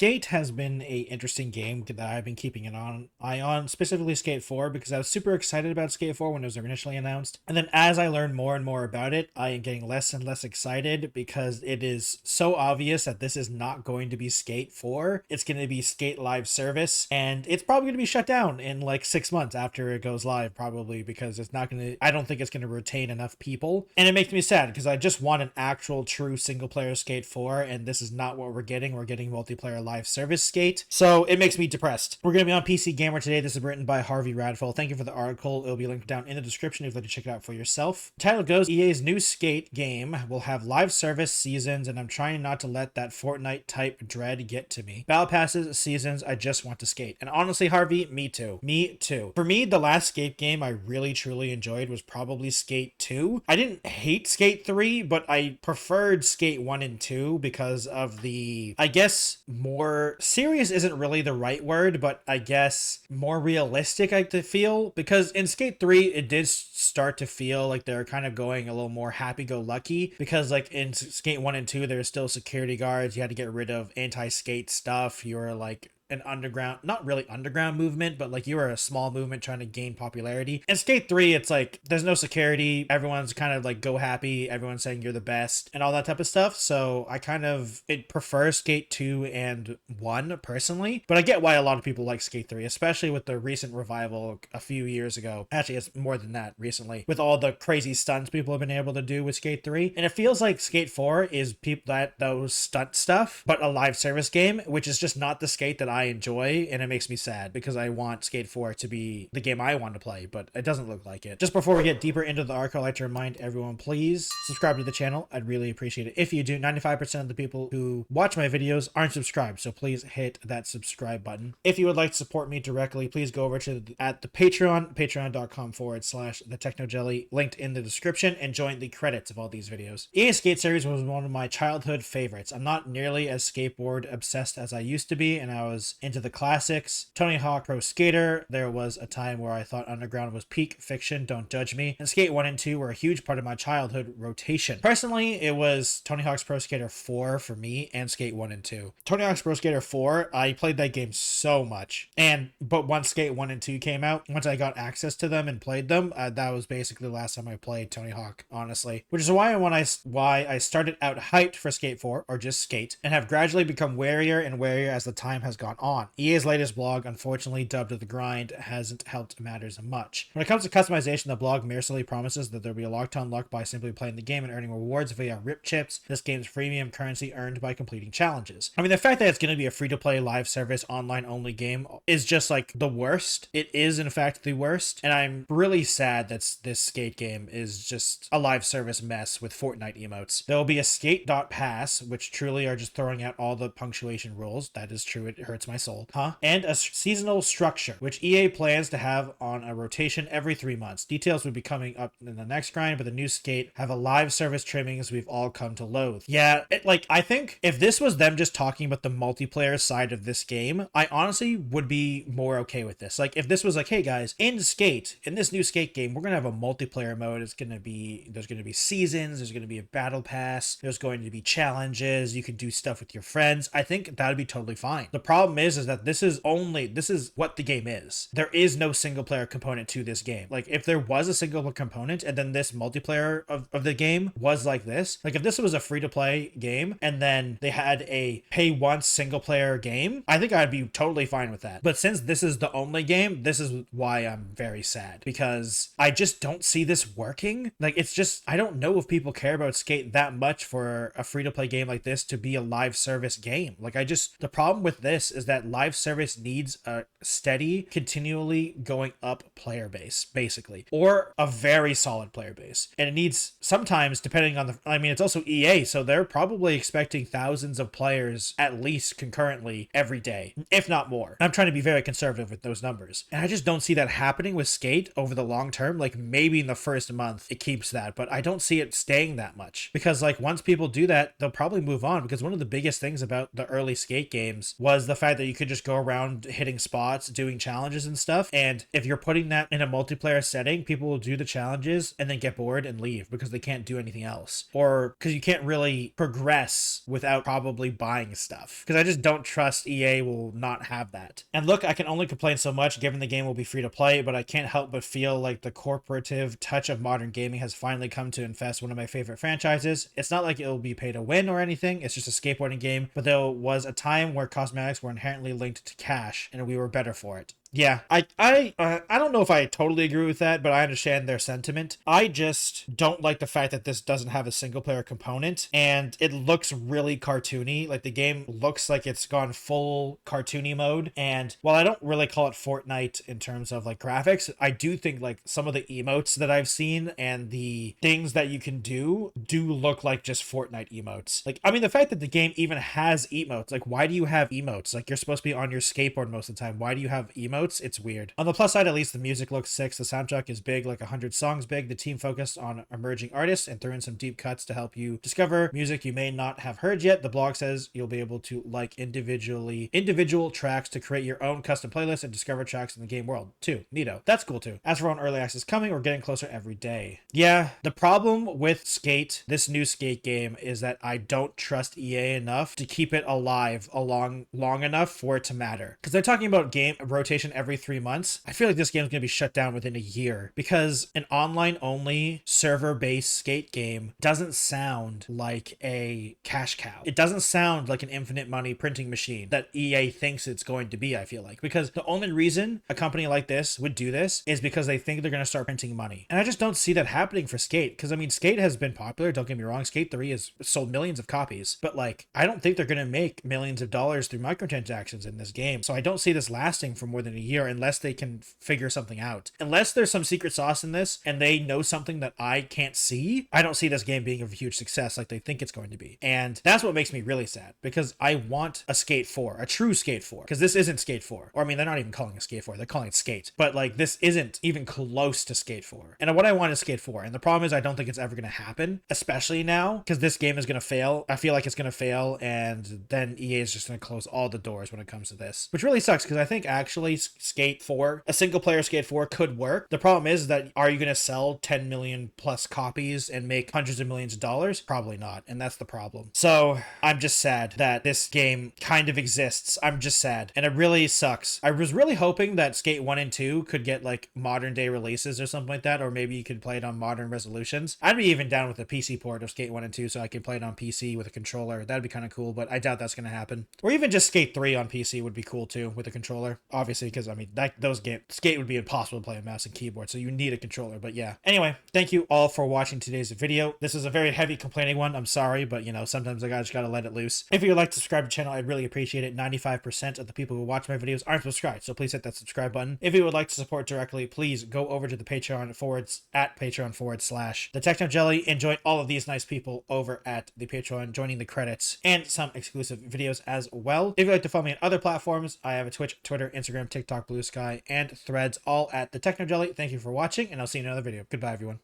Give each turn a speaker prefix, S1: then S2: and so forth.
S1: Skate has been a interesting game that I've been keeping an eye on, specifically Skate 4, because I was super excited about Skate 4 when it was initially announced. And then as I learned more and more about it, I am getting less and less excited because it is so obvious that this is not going to be Skate 4. It's going to be Skate Live Service, and it's probably going to be shut down in like 6 months after it goes live, probably because it's not going to, I don't think it's going to retain enough people. And it makes me sad because I just want an actual true single player Skate 4, and this is not what we're getting. We're getting multiplayer live service Skate, so it makes me depressed. We're going to be on PC Gamer today. This is written by Harvey Radful. Thank you for the article. It'll be linked down in the description if you'd like to check it out for yourself. The title goes, EA's new Skate game will have live service seasons, and I'm trying not to let that Fortnite type dread get to me. Battle passes, seasons, I just want to skate. And honestly, Harvey, me too. Me too. For me, the last Skate game I really truly enjoyed was probably Skate 2. I didn't hate Skate 3, but I preferred Skate 1 and 2 because of the, I guess, more serious isn't really the right word, but I guess more realistic I feel, because in Skate 3 it did start to feel like they're kind of going a little more happy-go-lucky, because like in Skate 1 and 2 there's still security guards, you had to get rid of anti-skate stuff, you were like an underground, not really underground movement, but like you were a small movement trying to gain popularity. In Skate 3, it's like there's no security, everyone's kind of like go happy, everyone's saying you're the best and all that type of stuff. So I kind of prefer Skate 2 and 1 personally, but I get why a lot of people like Skate 3, especially with the recent revival a few years ago. Actually, it's more than that recently, with all the crazy stunts people have been able to do with Skate 3. And it feels like Skate 4 is those stunt stuff, but a live service game, which is just not the Skate that I enjoy, and it makes me sad because I want Skate 4 to be the game I want to play, but it doesn't look like it. Just before we get deeper into the article, I'd like to remind everyone, please subscribe to the channel. I'd really appreciate it if you do. 95% of the people who watch my videos aren't subscribed, so please hit that subscribe button. If you would like to support me directly, please go over to the Patreon, patreon.com/thetechnojelly, linked in the description, and join the credits of all these videos. EA Skate series was one of my childhood favorites. I'm not nearly as skateboard obsessed as I used to be, and I was into the classics. Tony Hawk Pro Skater, there was a time where I thought Underground was peak fiction, don't judge me, and Skate 1 and 2 were a huge part of my childhood rotation. Personally, it was Tony Hawk's Pro Skater 4 for me, and Skate 1 and 2. Tony Hawk's Pro Skater 4, I played that game so much, but once Skate 1 and 2 came out, once I got access to them and played them, that was basically the last time I played Tony Hawk, honestly, which is why I started out hyped for Skate 4, or just Skate, and have gradually become warier and warier as the time has gone on. EA's latest blog, unfortunately dubbed The Grind, hasn't helped matters much. When it comes to customization, the blog mercilessly promises that there'll be a locked on luck by simply playing the game and earning rewards via rip chips, this game's freemium currency earned by completing challenges. I mean, the fact that it's going to be a free-to-play live service online only game is just like the worst. It is in fact the worst, and I'm really sad that this Skate game is just a live service mess with Fortnite emotes. There will be a skate.pass, which truly are just throwing out all the punctuation rules. That is true, it hurts my soul. And a seasonal structure, which EA plans to have on a rotation every 3 months. Details will be coming up in the next grind, but the new Skate have a live service trimmings we've all come to loathe. Yeah, I think if this was them just talking about the multiplayer side of this game, I honestly would be more okay with this. Like, if this was like, hey guys, in this new Skate game, we're gonna have a multiplayer mode. There's gonna be seasons, there's gonna be a battle pass, there's going to be challenges, you can do stuff with your friends. I think that would be totally fine. The problem is that this is what the game is. There is no single player component to this game. Like, if there was a single component and then this multiplayer of the game was like this, like if this was a free to play game and then they had a pay once single player game, I think I'd be totally fine with that. But since this is the only game, this is why I'm very sad, because I just don't see this working. Like, it's just, I don't know if people care about Skate that much for a free to play game like this to be a live service game. Like, the problem with this is that live service needs a steady, continually going up player base, basically, or a very solid player base. And it needs, sometimes, depending on it's also EA, so they're probably expecting thousands of players at least concurrently every day, if not more. I'm trying to be very conservative with those numbers, and I just don't see that happening with Skate over the long term. Like, maybe in the first month it keeps that, but I don't see it staying that much, because like once people do that, they'll probably move on, because one of the biggest things about the early Skate games was the fact fact that you could just go around hitting spots, doing challenges and stuff. And if you're putting that in a multiplayer setting, people will do the challenges and then get bored and leave because they can't do anything else. Or because you can't really progress without probably buying stuff. Because I just don't trust EA will not have that. And look, I can only complain so much given the game will be free to play, but I can't help but feel like the corporative touch of modern gaming has finally come to infest one of my favorite franchises. It's not like it'll be pay to win or anything, it's just a skateboarding game, but there was a time where cosmetics were inherently linked to cash, and we were better for it. Yeah, I don't know if I totally agree with that, but I understand their sentiment. I just don't like the fact that this doesn't have a single player component, and it looks really cartoony. Like the game looks like it's gone full cartoony mode, and while I don't really call it Fortnite in terms of like graphics, I do think like some of the emotes that I've seen and the things that you can do look like just Fortnite emotes. Like, I mean, the fact that the game even has emotes, like why do you have emotes? Like you're supposed to be on your skateboard most of the time. Why do you have emotes? It's weird. On the plus side, at least the music looks sick. The soundtrack is big, like 100 songs big. The team focused on emerging artists and threw in some deep cuts to help you discover music you may not have heard yet. The blog says you'll be able to like individual tracks to create your own custom playlist and discover tracks in the game world too. Neato. That's cool too. As for on early access coming, we're getting closer every day. Yeah, the problem with Skate, this new Skate game, is that I don't trust EA enough to keep it alive long enough for it to matter. Because they're talking about game rotation every 3 months. I feel like this game's gonna be shut down within a year because an online only server-based Skate game doesn't sound like a cash cow. It doesn't sound like an infinite money printing machine that EA thinks it's going to be, I feel like, because the only reason a company like this would do this is because they think they're gonna start printing money. And I just don't see that happening for Skate, because I mean, Skate has been popular, don't get me wrong. Skate 3 has sold millions of copies, but like, I don't think they're gonna make millions of dollars through microtransactions in this game. So I don't see this lasting for more than a year unless they can figure something out. Unless there's some secret sauce in this and they know something that I can't see, I don't see this game being a huge success like they think it's going to be. And that's what makes me really sad, because I want a Skate 4, a true Skate 4, because this isn't Skate 4. Or I mean, they're not even calling it Skate 4, they're calling it Skate. But like, this isn't even close to Skate 4. And what I want is Skate 4. And the problem is I don't think it's ever going to happen, especially now, because this game is going to fail. I feel like it's going to fail, and then EA is just going to close all the doors when it comes to this, which really sucks, because I think actually Skate 4, a single player Skate 4 could work. The problem is that, are you going to sell 10 million plus copies and make hundreds of millions of dollars? Probably not. And that's the problem. So I'm just sad that this game kind of exists. I'm just sad. And it really sucks. I was really hoping that Skate 1 and 2 could get like modern day releases or something like that, or maybe you could play it on modern resolutions. I'd be even down with a PC port of Skate 1 and 2 so I could play it on PC with a controller. That'd be kind of cool, but I doubt that's going to happen. Or even just Skate 3 on PC would be cool too with a controller. Obviously, because I mean, those games, Skate would be impossible to play on mouse and keyboard, so you need a controller. But yeah. Anyway, thank you all for watching today's video. This is a very heavy complaining one. I'm sorry, but you know, sometimes I just gotta let it loose. If you would like to subscribe to the channel, I'd really appreciate it. 95% of the people who watch my videos aren't subscribed, so please hit that subscribe button. If you would like to support directly, please go over to the Patreon /the Techno Jelly and join all of these nice people over at the Patreon, joining the credits and some exclusive videos as well. If you'd like to follow me on other platforms, I have a Twitch, Twitter, Instagram, TikTok, Blue Sky, and Threads, all at the Techno Jelly. Thank you for watching, and I'll see you in another video. Goodbye, everyone.